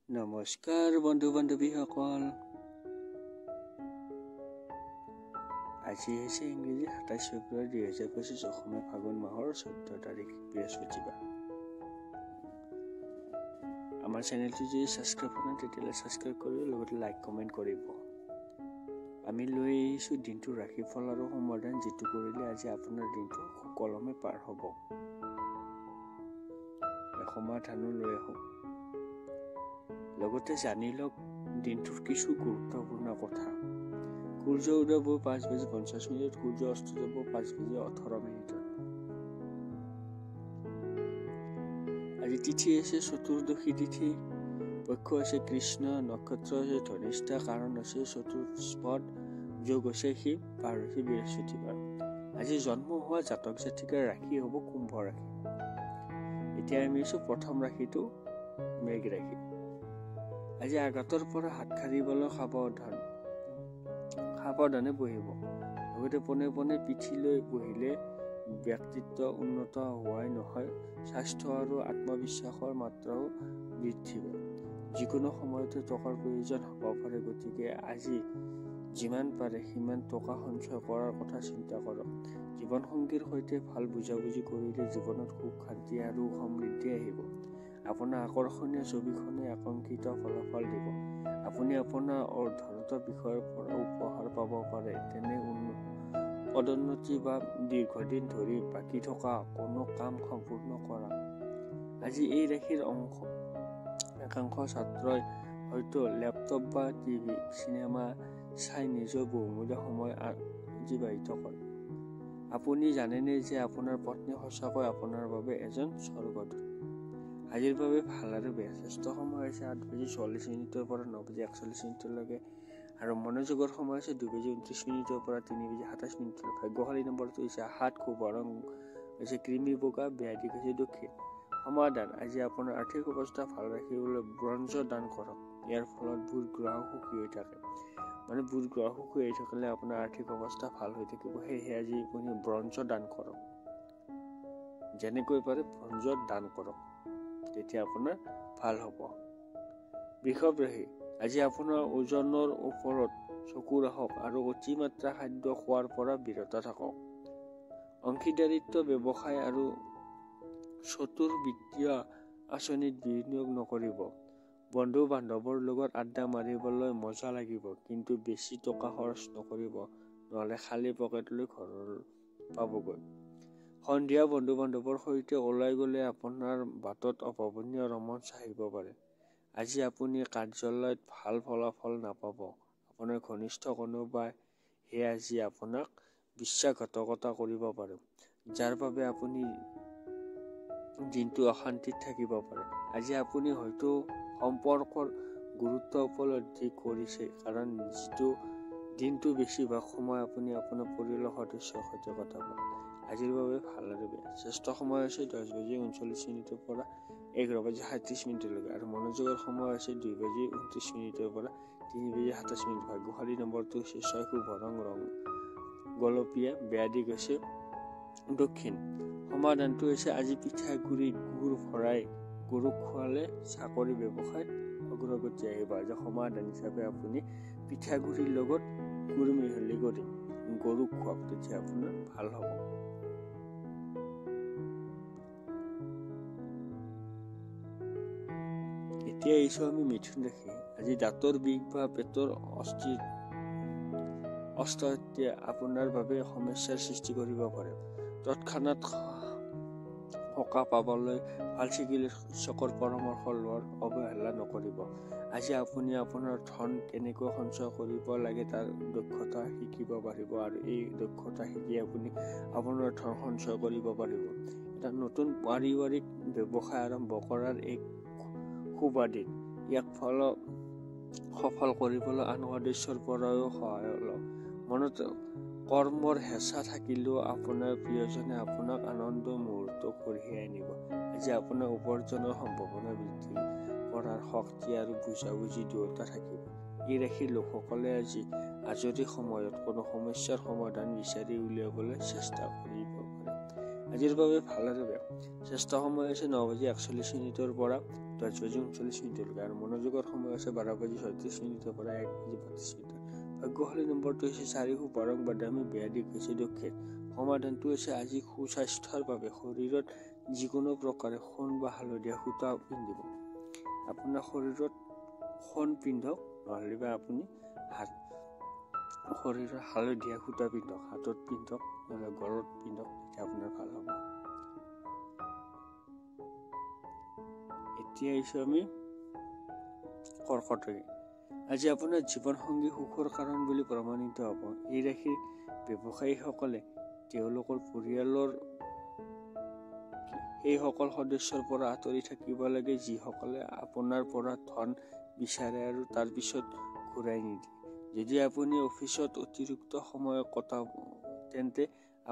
নমস্কাৰ বন্ধু বান্ধৱীসকল, আজি হৈছে ইংৰাজী ২৭ ফেব্ৰুৱাৰী ২০২৫ অসমীয়া ফাগুন মাহৰ ১৪ তাৰিখ বৃহস্পতিবাৰ। আমাৰ চেনেলটো যদি ছাবস্ক্ৰাইব কৰা নাই তেতিয়াহ'লে ছাবস্ক্ৰাইব কৰিব, লগতে লাইক কমেণ্ট কৰিব। আমি লৈ আহিছোঁ দিনটোৰ ৰাশিফল আৰু সমাধান, যিটো কৰিলে আজি আপোনাৰ দিনটো সুকলমে পাৰ হ'ব। সমাধানো লৈ আহোঁ, লগতে জানি লওক দিনটোৰ কিছু গুৰুত্বপূৰ্ণ কথা। সূৰ্য উদয় হ'ব ৫:৫০, সূৰ্য অস্ত যাব ৫:১৮। আজি তিথি আছে চতুৰ্দশী তিথি, পক্ষ আছে কৃষ্ণ, নক্ষত্ৰ আছে ধনিষ্ঠা, কাৰণ আছে চতুষ্পদ, যোগ আছে শিৱ, বাৰ হৈছে বৃহস্পতিবাৰ। আজি জন্ম হোৱা জাতক জাতিকাৰ ৰাশি হ'ব কুম্ভ ৰাশি। এতিয়া আমি আছোঁ প্ৰথম ৰাশিটো মেঘ ৰাশি। আজি আঘাতৰ পৰা হাত সাৰিবলৈ সাৱধানে বহিব, লগতে পোনে পোনে পিঠি লৈ বহিলে ব্যক্তিত্ব উন্নত হোৱাই নহয়, স্বাস্থ্য আৰু আত্মবিশ্বাসৰ মাত্ৰাও বৃদ্ধি পায়। যিকোনো সময়তে টকাৰ প্ৰয়োজন হ'ব পাৰে, গতিকে আজি যিমান পাৰে সিমান টকা সঞ্চয় কৰাৰ কথা চিন্তা কৰক। জীৱনসংগীৰ সৈতে ভাল বুজাবুজি কৰিলে জীৱনত সুখ, শান্তি আৰু সমৃদ্ধি আহিব। আপোনাৰ আকৰ্ষণীয় ছবিখনে আকাংক্ষিত ফলাফল দিব। আপুনি আপোনাৰ অৰ্ধনত বিষয়ৰ পৰা উপহাৰ পাব পাৰে, তেনে পদোন্নতি বা দীৰ্ঘদিন ধৰি বাকী থকা কোনো কাম সম্পূৰ্ণ কৰা। আজি এই ৰাশিৰ একাংশ ছাত্ৰই হয়তো লেপটপ বা টিভি, চিনেমা চাই নিজৰ বহুমূলীয়া সময় অতিবাহিত কৰে। আপুনি জানেনে যে আপোনাৰ পত্নী সঁচাকৈ আপোনাৰ বাবে এজন স্বৰ্গদূত। আজিৰ বাবে ভাল আৰু বেয়া। শ্ৰেষ্ঠ সময় হৈছে ৮:৪০ পৰা ৯:৪১ আৰু মনোযোগৰ সময় হৈছে ২:২৯ পৰা ৩:২৭। ভাগ্যশালী নম্বৰটো হৈছে ৭, শুভ ৰং হৈছে কৃমি বগা, বেয়া দিশ হৈছে দক্ষিণ। সমাধান: আজি আপোনাৰ আৰ্থিক অৱস্থা ভাল ৰাখিবলৈ ব্ৰঞ্জ দান কৰক। ইয়াৰ ফলত বুধ গ্ৰহ সুখী হৈ থাকে। বুধ গ্ৰহ সুখী হৈ থাকিলে আপোনাৰ আৰ্থিক অৱস্থা ভাল হৈ থাকিব। সেয়েহে আজি আপুনি ব্ৰঞ্জ দান কৰক, যেনেকৈ পাৰে ব্ৰঞ্জ দান কৰক, তেতিয়া আপোনাৰ ভাল হ'ব। বৃষভ ৰাশি। আজি আপোনাৰ ওজনৰ ওপৰত চকু ৰাখক আৰু অতিমাত্ৰা খাদ্য খোৱাৰ পৰা বিৰত থাকক। অংশীদাৰিত্ব, ব্যৱসায় আৰু চতুৰ বিত্তীয় আঁচনিত বিনিয়োগ নকৰিব। বন্ধু বান্ধৱৰ লগত আড্ডা মাৰিবলৈ মজা লাগিব, কিন্তু বেছি টকা খৰচ নকৰিব, নহ'লে খালী পকেটলৈ ঘৰ পাবগৈ। সন্ধিয়া বন্ধু বান্ধৱৰ সৈতে ওলাই গ'লে আপোনাৰ বাটত অভাৱনীয় ৰোমাঞ্চ আহিব পাৰে। আজি আপুনি কাৰ্যালয়ত ভাল ফলাফল নাপাব। আপোনাৰ ঘনিষ্ঠ কোনোবাই আজি আপোনাক বিশ্বাসঘাতকতা কৰিব পাৰে, যাৰ বাবে আপুনি দিনটো অশান্তিত থাকিব পাৰে। আজি আপুনি হয়তো সম্পৰ্কৰ গুৰুত্ব উপলব্ধি কৰিছে, কাৰণ দিনটো বেছিভাগ সময় আপুনি আপোনাৰ পৰিয়ালৰ সদস্যৰ সৈতে কটাব। আজিৰ বাবে ভাল আৰু বেয়া। শ্ৰেষ্ঠ সময় হৈছে 10:39 পৰা 11:37 আৰু মনোযোগৰ সময় হৈছে 2:29 পৰা 3:27। ভাগ্যশালী নম্বৰটো হৈছে 6, শুভ ৰং গোলপীয়া, বেয়া দিশ হৈছে দক্ষিণ। সমাধানটো হৈছে আজি পিঠাগুড়িত গুড় ভৰাই গৰুক খোৱালে চাকৰি ব্যৱসায়ত অগ্ৰগতি আহিব। আজি সমাধান হিচাপে আপুনি পিঠাগুড়িৰ লগত গুড় মিহলি কৰি গৰুক খুৱাওক, তেতিয়া আপোনাৰ ভাল হ'ব। এতিয়া আহিছোঁ আমি মিথুন ৰাশি। আজি দাঁতৰ বিষ বা পেটৰ অস্বস্তিয়ে আপোনাৰ বাবে সমস্যাৰ সৃষ্টি কৰিব পাৰে। তৎক্ষণাত সকাহ পাবলৈ ভাল চিকিৎসকৰ পৰামৰ্শ লোৱাৰ অৱহেলা নকৰিব। আজি আপুনি আপোনাৰ ধন কেনেকৈ সঞ্চয় কৰিব লাগে তাৰ দক্ষতা শিকিব পাৰিব, আৰু এই দক্ষতা শিকি আপুনি আপোনাৰ ধন সঞ্চয় কৰিব পাৰিব। এটা নতুন পাৰিবাৰিক ব্যৱসায় আৰম্ভ কৰাৰ এক শুভ দিন। ইয়াক সফল কৰিবলৈ আন সদস্যৰ পৰাও সহায় লওক। মনত কৰ্মৰ হেঁচা থাকিলেও আপোনাৰ প্ৰিয়জনে আপোনাক আনন্দ মুহূৰ্ত কঢ়িয়াই আনিব। আজি আপোনাৰ উপাৰ্জনৰ সম্ভাৱনা বৃদ্ধি কৰাৰ শক্তি আৰু বুজাবুজি দুয়োটা থাকিব। এই ৰাশিৰ লোকসকলে আজি আজৰি সময়ত কোনো সমস্যাৰ সমাধান বিচাৰি উলিয়াবলৈ চেষ্টা কৰিব পাৰে। আজিৰ বাবে ভাল আৰু বেয়া। শ্ৰেষ্ঠ সময় হৈছে 9:41 পৰা 10:39 আৰু মনোযোগৰ সময় আছে 12:36 পৰা 1:32। ভাগ্যশালী নম্বৰটো হৈছে 4 শুভ বাদামী, বেয়া দিশ হৈছে দক্ষিণ। সমাধানটো হৈছে আজি সুস্বাস্থ্যৰ বাবে শৰীৰত যিকোনো প্ৰকাৰে সোণ বা হালধীয়া সূতা পিন্ধিব। আপোনাৰ শৰীৰত সোণ পিন্ধক, নহ'লে বা আপুনি শৰীৰত হালধীয়া সূতা পিন্ধক, হাতত পিন্ধক, নহ'লে গলত পিন্ধক, তেতিয়া আপোনাৰ ভাল হ'ব। এতিয়া আহিছোঁ আমি কৰ্কট ৰাশি। আজি আপোনাৰ জীৱনসংগী সুখৰ কাৰণ বুলি প্ৰমাণিত হ'ব। এই ৰাশিৰ ব্যৱসায়ীসকলে তেওঁলোকৰ পৰিয়ালৰ সেইসকল সদস্যৰ পৰা আঁতৰি থাকিব লাগে যিসকলে আপোনাৰ পৰা ধন বিচাৰে আৰু তাৰ পিছত ঘূৰাই নিদিয়ে। যদি আপুনি অফিচত অতিৰিক্ত সময় কটাব তেন্তে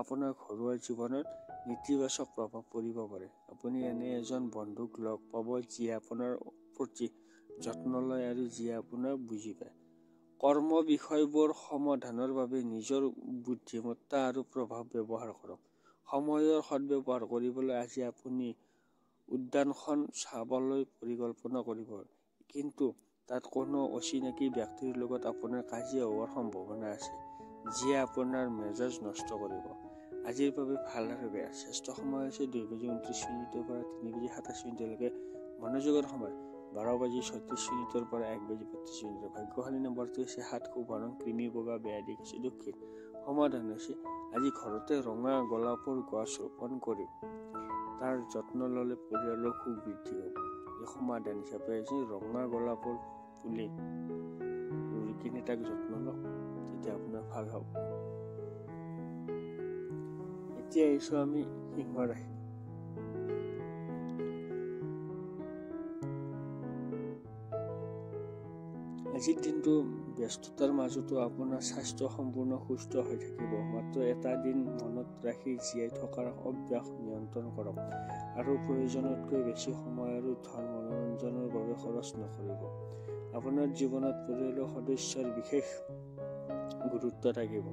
আপোনাৰ ঘৰুৱা জীৱনত নেতিবাচক প্ৰভাৱ পৰিব পাৰে। আপুনি এনে এজন বন্ধুক লগ পাব যিয়ে আপোনাৰ প্ৰতি যত্ন লয় আৰু যিয়ে আপোনাক বুজি পায়। কৰ্ম বিষয়বোৰ সমাধানৰ বাবে নিজৰ বুদ্ধিমত্তা আৰু প্ৰভাৱ ব্যৱহাৰ কৰক। সময়ৰ সদ্ব্যৱহাৰ কৰিবলৈ আজি আপুনি উদ্যানখন চাবলৈ পৰিকল্পনা কৰিব, কিন্তু তাত কোনো অচিনাকি ব্যক্তিৰ লগত আপোনাৰ কাজিয়া হোৱাৰ সম্ভাৱনা আছে, যিয়ে আপোনাৰ মেজাজ নষ্ট কৰিব। আজিৰ বাবে ভাল আৰু বেয়া। শ্ৰেষ্ঠ সময় হৈছে 2:29 পৰা 3:27 মনোযোগৰ সময় 12:36 পৰা 1:32। ভাগ্যশালী নম্বৰটো হৈছে 7 শুভ ক্ৰীমি বগা, বেয়া দিশ হৈছে দক্ষিণ। সমাধান হৈছে আজি ঘৰতে ৰঙা গোলাপৰ গছ ৰোপণ কৰি তাৰ যত্ন ল'লে পৰিয়ালৰ সুখ বৃদ্ধি হ'ব। এই সমাধান হিচাপে হৈছে ৰঙা গোলাপৰ পুলি ৰুই কিনে তাক যত্ন লওক, তেতিয়া আপোনাৰ ভাল হ'ব। এতিয়া আহিছোঁ আমি সিংহ ৰাশি। আজিৰ দিনটো ব্যস্ততাৰ মাজতো আপোনাৰ স্বাস্থ্য সম্পূৰ্ণ সুস্থ হৈ থাকিব। মাত্ৰ এটা দিন মনত ৰাখি জীয়াই থকাৰ অভ্যাস নিয়ন্ত্ৰণ কৰক আৰু প্ৰয়োজনতকৈ বেছি সময় আৰু ধন মনোৰঞ্জনৰ বাবে খৰচ নকৰিব। আপোনাৰ জীৱনত পৰিয়ালৰ সদস্যৰ বিশেষ গুৰুত্ব থাকিব।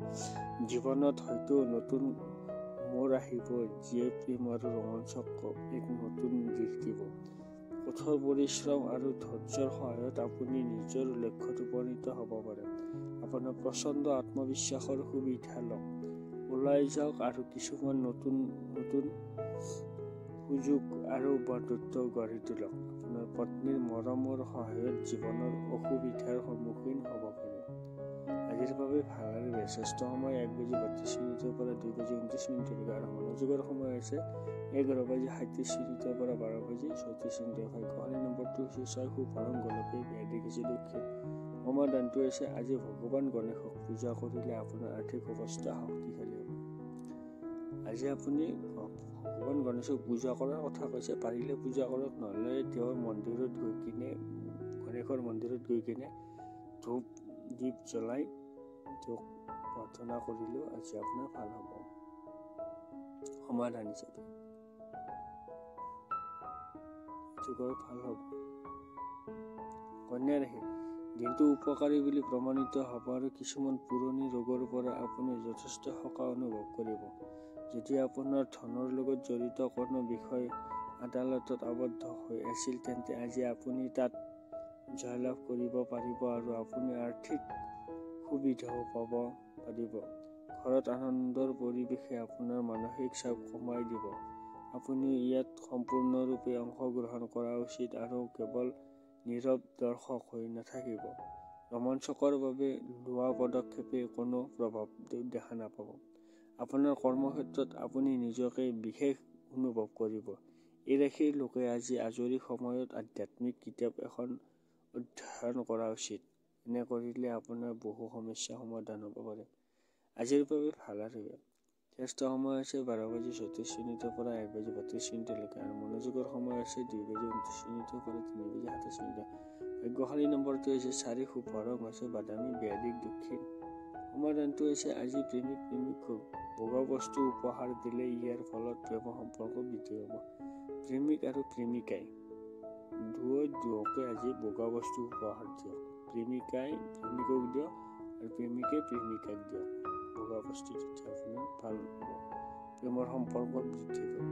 জীৱনত হয়তো নতুন মোৰ আহিব যিয়ে প্ৰেম আৰু ৰোমাঞ্চক এক নতুন দিশ দিব। কঠোৰ পৰিশ্ৰম আৰু ধৈৰ্যৰ সহায়ত আপুনি নিজৰ লক্ষ্যত উপনীত হ'ব পাৰে। আপোনাৰ প্ৰচণ্ড আত্মবিশ্বাসৰ সুবিধা লওক, ওলাই যাওক আৰু কিছুমান নতুন সুযোগ আৰু বন্ধুত্ব গঢ়ি তোলক। আপোনাৰ পত্নীৰ মৰমৰ সহায়ত জীৱনৰ অসুবিধাৰ সন্মুখীন হ'ব পাৰে। আজিৰ বাবে ভাল আৰু বেয়া। শ্ৰেষ্ঠ সময় 1:32 পৰা 2:29 আৰু মনোযোগৰ সময় আছে 11:37 পৰা 12:34। ভাগ্যশালী নম্বৰটো হৈছে 6 শুভ গোলাপী, বেয়া দিশ হৈছে দক্ষিণ। সমাধানটো হৈছে আজি ভগৱান গণেশক পূজা কৰিলে আপোনাৰ আৰ্থিক অৱস্থা শক্তিশালী হ'ব। আজি আপুনি ভগৱান গণেশক পূজা কৰাৰ কথা কৈছে, পাৰিলে পূজা কৰক, নহ'লে তেওঁৰ মন্দিৰত গৈ কিনে গণেশৰ মন্দিৰত গৈ কিনে ধূপ দীপ জ্বলাই তেওঁক প্ৰাৰ্থনা কৰিলেও আজি আপোনাৰ ভাল হ'ব। সমাধান হিচাপে ভাল হ'ব। কন্যা ৰাশি। দিনটো উপকাৰী বুলি প্ৰমাণিত হ'ব আৰু কিছুমান পুৰণি ৰোগৰ পৰা আপুনি যথেষ্ট সকাহ অনুভৱ কৰিব। যদি আপোনাৰ ধনৰ লগত জড়িত কোনো বিষয় আদালতত আবদ্ধ হৈ আছিল তেন্তে আজি আপুনি তাত জয়লাভ কৰিব পাৰিব আৰু আপুনি আৰ্থিক সুবিধাও পাব পাৰিব। ঘৰত আনন্দৰ পৰিৱেশে আপোনাৰ মানসিক চাপ কমাই দিব। আপুনি ইয়াত সম্পূৰ্ণৰূপে অংশগ্ৰহণ কৰা উচিত আৰু কেৱল নীৰৱ দৰ্শক হৈ নাথাকিব। ৰোমাঞ্চকৰ বাবে লোৱা পদক্ষেপে কোনো প্ৰভাৱ দেখা নাপাব। আপোনাৰ কৰ্মক্ষেত্ৰত আপুনি নিজকে বিশেষ অনুভৱ কৰিব। এই ৰাশিৰ লোকে আজি আজৰি সময়ত আধ্যাত্মিক কিতাপ এখন অধ্যয়ন কৰা উচিত। এনে কৰিলে আপোনাৰ বহু সমস্যা সমাধান হ'ব পাৰে। আজিৰ বাবে ভাল আৰু বেয়া। শ্ৰেষ্ঠ সময় আছে 12:34 পৰা 1:32 আৰু মনোযোগৰ সময় আছে 2:29 পৰা 3:27। ভাগ্যশালী নম্বৰটো হৈছে 4 শুভ হৈছে বাদামী, বেয়া দিশ দক্ষিণ। সমাধানটো হৈছে আজি প্ৰেমিকক বগা বস্তু উপহাৰ দিলে ইয়াৰ ফলত প্ৰেমৰ সম্পৰ্ক বৃদ্ধি হ'ব। প্ৰেমিক আৰু প্ৰেমিকাই দুয়োকে আজি বগা বস্তু উপহাৰ দিয়ক। প্ৰেমিকাই প্ৰেমিকক দিয়ক আৰু প্ৰেমিকে প্ৰেমিকাক দিয়ক বগা বস্তু, তেতিয়া আপোনাৰ ভাল হ'ব, প্ৰেমৰ সম্পৰ্ক বৃদ্ধি পাব।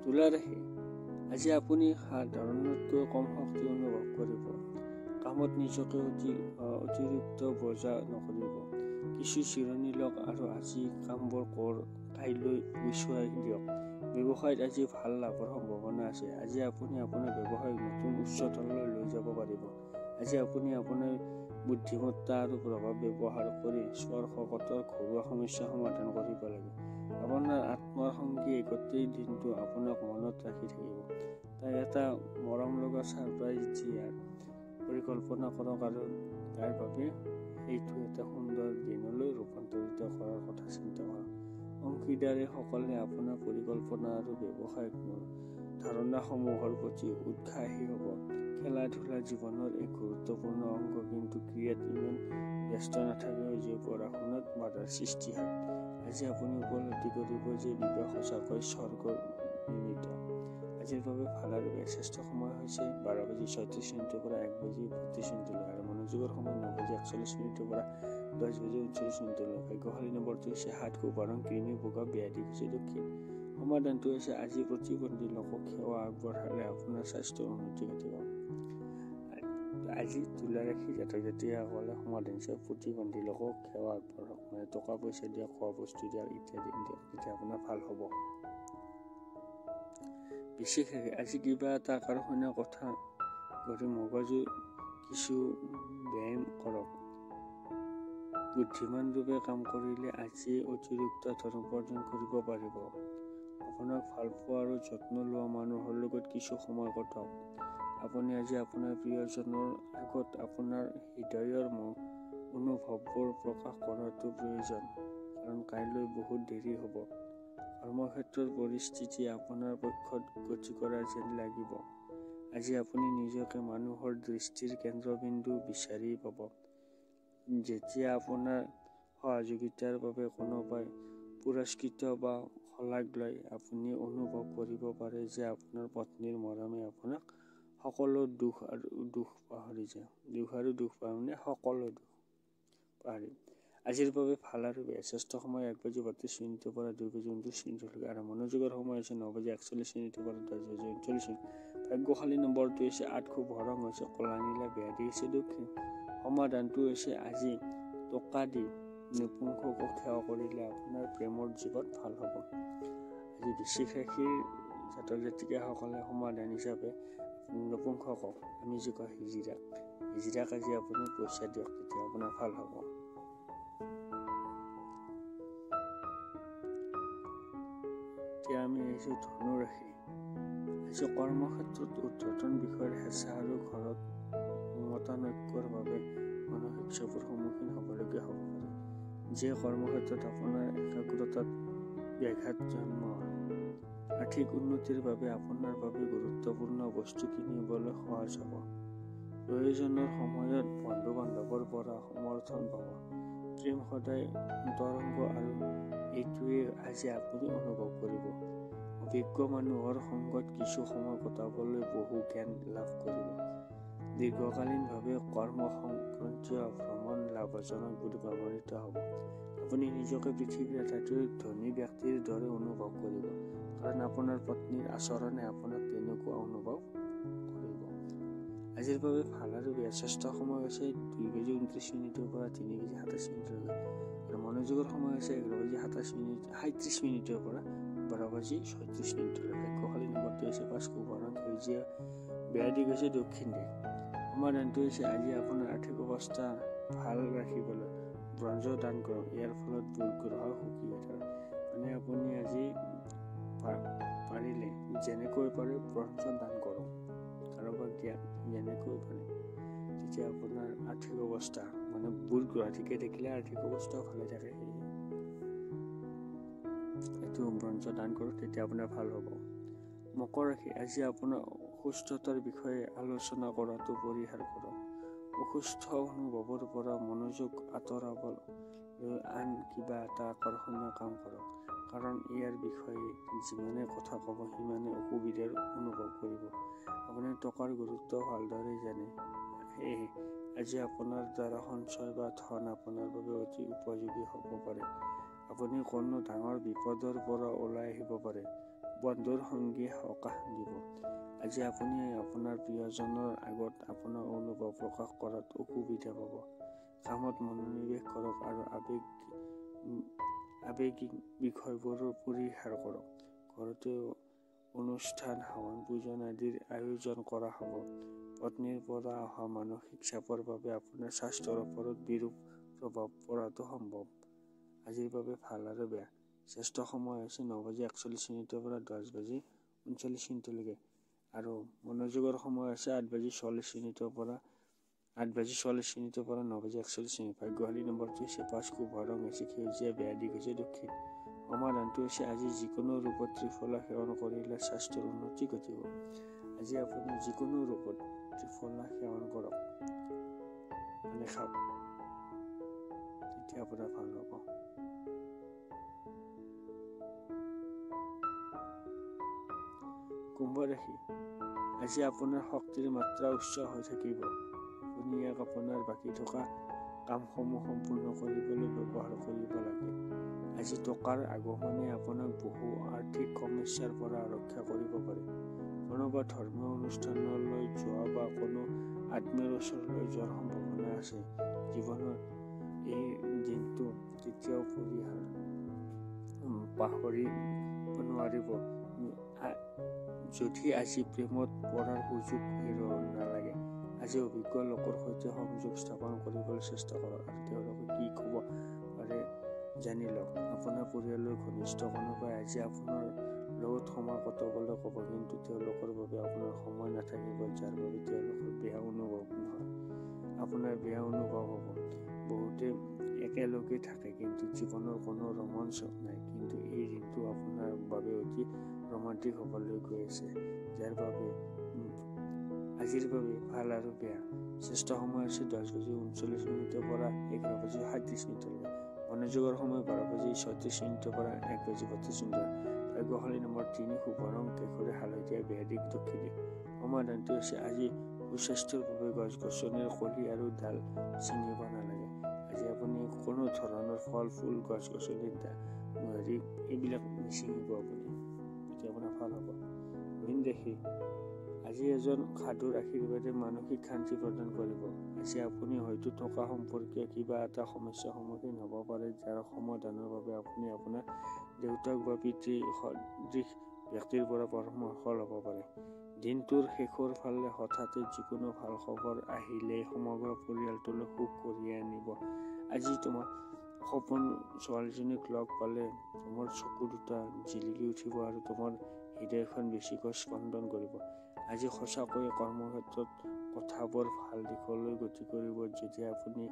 তুলা ৰাশি আজি আপুনি সাধাৰণতকৈ কম শক্তি অনুভৱ কৰিব। কামত নিজকে অতিৰিক্ত বোজা নকৰিব। কিছু জিৰণি লওক আৰু আজি কামবোৰ কাইলৈ পিছুৱাই দিয়ক। ব্যৱসায়ত আজি ভাল লাভৰ সম্ভাৱনা আছে। আজি আপুনি আপোনাৰ ব্যৱসায়ক নতুন উচ্চতালৈ লৈ যাব পাৰিব। আজি আপুনি আপোনাৰ বুদ্ধিমত্তা আৰু প্ৰভাৱ ব্যৱহাৰ কৰি স্পৰ্শকাতৰ ঘৰুৱা সমস্যা সমাধান কৰিব লাগে। আপোনাৰ আত্মাৰ সংগীয়ে গোটেই দিনটো আপোনাক মনত ৰাখি থাকিব। তাই এটা মৰম লগা ছাৰপ্ৰাইজ দিয়াৰ পৰিকল্পনা কৰক আৰু তাৰ বাবে সেইটো এটা সুন্দৰ দিনলৈ ৰূপান্তৰিত কৰাৰ কথা চিন্তা কৰক। অংশীদাৰীসকলে আপোনাৰ পৰিকল্পনা আৰু ব্যৱসায়িক ধাৰণাসমূহৰ প্ৰতি উৎসাহী হ'ব। খেলা-ধূলা জীৱনৰ এক গুৰুত্বপূৰ্ণ অংগ, কিন্তু ক্ৰীড়াত ইমান ব্যস্ত নাথাকেও যে পঢ়া শুনাত বাধাৰ সৃষ্টি হয়। আজি আপুনি উপলব্ধি কৰিব যে বিবাহ সঁচাকৈ স্বৰ্গৰ নিমিত্ত। আজিৰ বাবে ভাল আৰু বেয়া শ্ৰেষ্ঠ সময় হৈছে 12:36 পৰা 1:32 আৰু মনোযোগৰ সময় 9:41 পৰা 10:39। ভাগ্যশালী নম্বৰটো হৈছে 7 খুব ৰং ক্ৰীমী বগা, বেয়া দিশ হৈছে দক্ষিণ। সমাধানটো হৈছে আজি প্ৰতিবন্ধী লোকক সেৱা আগবঢ়ালে আপোনাৰ স্বাস্থ্য উন্নতি ঘটিব। আজি তুলা ৰাশি জাতক জাতিসকলে সমাধান হিচাপে প্ৰতিবন্ধী লোকক সেৱা আগবঢ়াওক, মানে টকা পইচা দিয়া, খোৱা বস্তু দিয়া ইত্যাদি দিয়ক, তেতিয়া আপোনাৰ ভাল হ'ব। বিশেষভাৱে আজি কিবা এটা আকৰ্ষণীয় কথা কৰি মগজু কিছু ব্যায়াম কৰক। বুদ্ধিমান ৰূপে কাম কৰিলে আজি অতিৰিক্ত ধন উপাৰ্জন কৰিব পাৰিব। আপোনাক ভাল পোৱা আৰু যত্ন লোৱা মানুহৰ লগত কিছু সময় কটাওক। আপুনি আজি আপোনাৰ প্ৰিয়জনৰ আগত আপোনাৰ হৃদয়ৰ অনুভৱবোৰ প্ৰকাশ কৰাটো প্ৰয়োজন, কাৰণ কাইলৈ বহুত দেৰি হ'ব। কৰ্মক্ষেত্ৰৰ পৰিস্থিতি আপোনাৰ পক্ষত গতি কৰা যেন লাগিব। আজি আপুনি নিজকে মানুহৰ দৃষ্টিৰ কেন্দ্ৰবিন্দু বিচাৰি পাব। যেতিয়া আপোনাৰ সহযোগিতাৰ বাবে কোনোবাই পুৰস্কৃত বা শলাগ লয়, আপুনি অনুভৱ কৰিব পাৰে যে আপোনাৰ পত্নীৰ মৰমে আপোনাক সকলো দুখ পাহৰি আজিৰ বাবে ভাল আৰু বেয়া শ্ৰেষ্ঠ সময় 1:32 পৰা 2:29 আৰু মনোযোগৰ সময় হৈছে 9:41 পৰা 10:39। ভাগ্যশালী নম্বৰটো হৈছে 8 খুব ৰং হৈছে কলা নীলা, বেয়া দিশ হৈছে দক্ষিণ। সমাধানটো হৈছে আজি টকা দি নপুংসকক সেৱা কৰিলে আপোনাৰ প্ৰেমৰ জীৱন ভাল হ'ব। আজি বৃশ্চিক ৰাশিৰ জাতক জাতিকাসকলে সমাধান হিচাপে নপুংসকক, আমি যি কওঁ হিজিৰাক আজি আপুনি পইচা দিয়ক, তেতিয়া আপোনাৰ ভাল হ'ব। এতিয়া আমি আহিছোঁ ধনু ৰাশি। আজি কৰ্মক্ষেত্ৰত উদ্ধৰ্তন বিষয়ৰ হেঁচা আৰু ঘৰত মতানৈক্যৰ বাবে মানসিক চাপৰ সন্মুখীন হ'বলগীয়া হ'ব পাৰে, যিয়ে কৰ্মক্ষেত্ৰত আপোনাৰ একাগ্ৰতাত ব্যাঘাত জন্ম হয়। আৰ্থিক উন্নতিৰ বাবে আপোনাৰ বাবে গুৰুত্বপূৰ্ণ বস্তু কিনিবলৈ সহজ হ'ব। প্ৰয়োজনৰ সময়ত বন্ধু-বান্ধৱৰ পৰা সমৰ্থন পাব। প্ৰেম সদায় অন্তৰংগ আৰু এইটোৱে আজি আপুনি অনুভৱ কৰিব। অভিজ্ঞ মানুহৰ সংগত কিছু সময় কটাবলৈ বহু জ্ঞান লাভ কৰিব। দীৰ্ঘকালীনভাৱে কৰ্ম সংক্ৰান্তীয় ভ্ৰমণ লাভজনক বুলি প্ৰমাণিত হ'ব। আপুনি নিজকে পৃথিৱীৰ আটাইতকৈ ধনী ব্যক্তিৰ দৰে অনুভৱ কৰিব, কাৰণ আপোনাৰ পত্নীৰ আচৰণে আপোনাক তেনেকুৱা অনুভৱ কৰিব। আজিৰ বাবে ভাল আৰু বেয়া শ্ৰেষ্ঠ সময় হৈছে 2:29 পৰা 3:27 আৰু মনোযোগৰ সময় হৈছে 11:37 পৰা 12:36। ভাগ্যশালী নম্বৰটো হৈছে 5 খুব ৰং সেউজীয়া, বেয়া দিশ হৈছে দক্ষিণ দিশ। সমাধানটো হৈছে আজি আপোনাৰ আৰ্থিক অৱস্থা ভাল ৰাখিবলৈ ব্ৰঞ্জ দান কৰক। ইয়াৰ ফলত গ্ৰহ সুখী হৈ থাকে। মানে আপুনি আজি পাৰিলে যেনেকৈ পাৰে ব্ৰঞ্জ দান কৰক, কাৰোবাক দিয়া যেনেকৈ পাৰে, তেতিয়া আপোনাৰ আৰ্থিক অৱস্থা মানে বুধ গ্ৰহ ঠিকে থাকিলে আৰ্থিক অৱস্থাও ভালে থাকে। এইটো ব্ৰঞ্জ দান কৰক, তেতিয়া আপোনাৰ ভাল হ'ব। মকৰ ৰাশি আজি আপোনাৰ অসুস্থতাৰ বিষয়ে আলোচনা কৰাটো পৰিহাৰ কৰক। অসুস্থ অনুভৱৰ পৰা মনোযোগ আঁতৰাবলৈ আন কিবা এটা আকৰ্ষণীয় কাম কৰক, কাৰণ ইয়াৰ বিষয়ে যিমানে কথা ক'ব সিমানে অসুবিধাৰ অনুভৱ কৰিব। আপুনি টকাৰ গুৰুত্ব ভালদৰে জানে, সেয়েহে আজি আপোনাৰ দ্বাৰা সঞ্চয় বা ধন আপোনাৰ বাবে অতি উপযোগী হ'ব পাৰে। আপুনি কোনো ডাঙৰ বিপদৰ পৰা ওলাই আহিব পাৰে। বন্ধুৰ সংগী সকাহ দিব। আজি আপুনি আপোনাৰ প্ৰিয়জনৰ আগত আপোনাৰ অনুভৱ প্ৰকাশ কৰাত অসুবিধা পাব। কামত মনোনিৱেশ কৰক আৰু আৱেগিক বিষয়বোৰ পৰিহাৰ কৰক। ঘৰতে অনুষ্ঠান, হাৱন পূজন আদিৰ আয়োজন কৰা হ'ব। পত্নীৰ পৰা অহা মানসিক চাপৰ বাবে আপোনাৰ স্বাস্থ্যৰ ওপৰত বিৰূপ প্ৰভাৱ পৰাটো সম্ভৱ। আজিৰ বাবে ভাল আৰু বেয়া। শ্ৰেষ্ঠ সময় হৈছে 9:41 পৰা 10:39 আৰু মনোযোগৰ সময় হৈছে 8:40 পৰা 9:41। ভাগ্যশালী নম্বৰটো হৈছে 5, শুভ ৰং হৈছে সেউজীয়া, বেয়া দিশ হৈছে দক্ষিণ। সমাধানটো হৈছে আজি যিকোনো ৰূপত ত্ৰিফলা সেৱন কৰিলে স্বাস্থ্যৰ উন্নতি ঘটিব। আজি আপুনি যিকোনো ৰূপত ত্ৰিফলা সেৱন কৰক, খাওক, তেতিয়া আপোনাৰ ভাল হ'ব। কুম্ভ ৰাশি, আজি আপোনাৰ শক্তিৰ মাত্ৰা উচ্চ হৈ থাকিব। আপুনি ইয়াক আপোনাৰ বাকী থকা কামসমূহ সম্পূৰ্ণ কৰিবলৈ ব্যৱহাৰ কৰিব লাগে। আজি টকাৰ আগমনে আপোনাক বহু আৰ্থিক সমস্যাৰ পৰা ৰক্ষা কৰিব পাৰে। কোনোবা ধৰ্মীয় অনুষ্ঠানলৈ যোৱা বা কোনো আত্মীয়ৰ ওচৰলৈ যোৱাৰ সম্ভাৱনা আছে। জীৱনৰ এই দিনটো কেতিয়াও পাহৰিব নোৱাৰিব। যদি আজি প্ৰেমত পৰাৰ সুযোগ হেৰুৱাব নালাগে। আজি অভিজ্ঞ লোকৰ সৈতে সংযোগ স্থাপন কৰিবলৈ চেষ্টা কৰক আৰু তেওঁলোকে কি ক'ব পাৰে জানি লওক। আপোনাৰ পৰিয়ালৰ ঘনিষ্ঠ কোনোবাই আজি আপোনাৰ লগত সময় কটাবলৈ ক'ব, কিন্তু তেওঁলোকৰ বাবে আপোনাৰ সময় নাথাকিব, যাৰ বাবে তেওঁলোকৰ বেয়া অনুভৱ নহয়, আপোনাৰ বেয়া অনুভৱ হ'ব। বহুতে একেলগে থাকে কিন্তু জীৱনৰ কোনো ৰোমাঞ্চ নাই, কিন্তু এই দিনটো আপোনাৰ বাবে অতি ৰোমান্টিক হ'বলৈ গৈ আছে, যাৰ বাবে আজিৰ বাবে ভাল আৰু বেয়া। শ্ৰেষ্ঠ সময় হৈছে 10:39 পৰা 11:37। মনোযোগৰ সময় 12:36 পৰা 1:32। ভাগ্যশালী নম্বৰ 3, শুভ ৰং কেশৰী, হালধীয়া, বেয়া দিশ দক্ষিণী। সমাধানটো হৈছে আজি সুস্বাস্থ্যৰ বাবে গছ-গছনিৰ কলি আৰু ডাল ছিঙিব নালাগে। আজি আপুনি কোনো ধৰণৰ ফল ফুল, গছ-গছনিৰ এইবিলাক নিছিঙিব আপুনি, তেতিয়া আপোনাৰ ভাল হ'ব। মীন ৰাশি, আজি এজন সাধুৰ আশীৰ্বাদে মানসিক শান্তি প্ৰদান কৰিব। আজি আপুনি হয়তো টকা সম্পৰ্কীয় কিবা এটা সমস্যাৰ সন্মুখীন হ'ব পাৰে, যাৰ সমাধানৰ বাবে আপুনি আপোনাৰ দেউতাক বা পিতৃ সদৃশ ব্যক্তিৰ পৰা পৰামৰ্শ ল'ব পাৰে। দিনটোৰ শেষৰ ফালে হঠাতে যিকোনো ভাল খবৰ আহিলে সমগ্ৰ পৰিয়ালটোলৈ সুখ কঢ়িয়াই আনিব। আজি তোমাৰ সপোন ছোৱালীজনীক লগ পালে তোমাৰ চকু দুটা জিলিকি উঠিব আৰু তোমাৰ হৃদয়খন বেছিকৈ স্পন্দন কৰিব। আজি সঁচাকৈয়ে কৰ্মক্ষেত্ৰত কথাবোৰ ভাল দিশলৈ গতি কৰিব। যেতিয়া আপুনি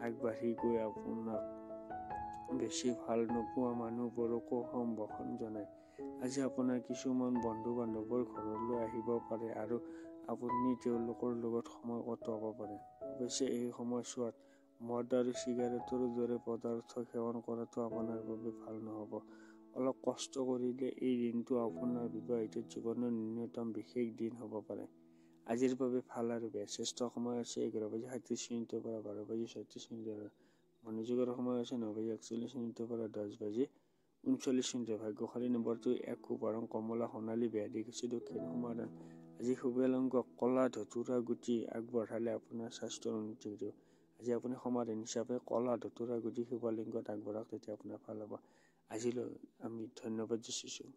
আগবাঢ়ি গৈ আপোনাক বেছি ভাল নোপোৱা মানুহবোৰকো সম্ভাষণ জনায়। আজি আপোনাৰ কিছুমান বন্ধু-বান্ধৱৰ ঘৰলৈ আহিব পাৰে আৰু আপুনি তেওঁলোকৰ লগত সময় কটাব পাৰে। অৱশ্যে এই সময়ছোৱাত মদ আৰু চিগাৰেটৰ দৰে পদাৰ্থ সেৱন কৰাটো আপোনাৰ বাবে ভাল নহ'ব। অলপ কষ্ট কৰিলে এই দিনটো আপোনাৰ বিবাহিত জীৱনৰ ন্যূনতম বিশেষ দিন হ'ব পাৰে। আজিৰ বাবে ভাল আৰু বেয়া। শ্ৰেষ্ঠ সময় হৈছে 11:37 পৰা 12:36। মনোযোগৰ সময় হৈছে 9:41 পৰা 10:39। ভাগ্যশালী নম্বৰটো 1, শুভ ৰং কমলা, সোণালী, বেয়া দিশ হৈছে দক্ষিণ। সমাধান, আজি শুভালংঘ কলা ধতুৰা গুটি আগবঢ়ালে আপোনাৰ স্বাস্থ্যৰ উন্নতি ঘটিব। আজি আপুনি সমাধান হিচাপে কলা ধতুৰা গুটি শুভালিংগত আগবঢ়াওক, তেতিয়া আপোনাৰ ভাল হ'ব। আজিলৈ আমি ধন্যবাদ যাচিছোঁ।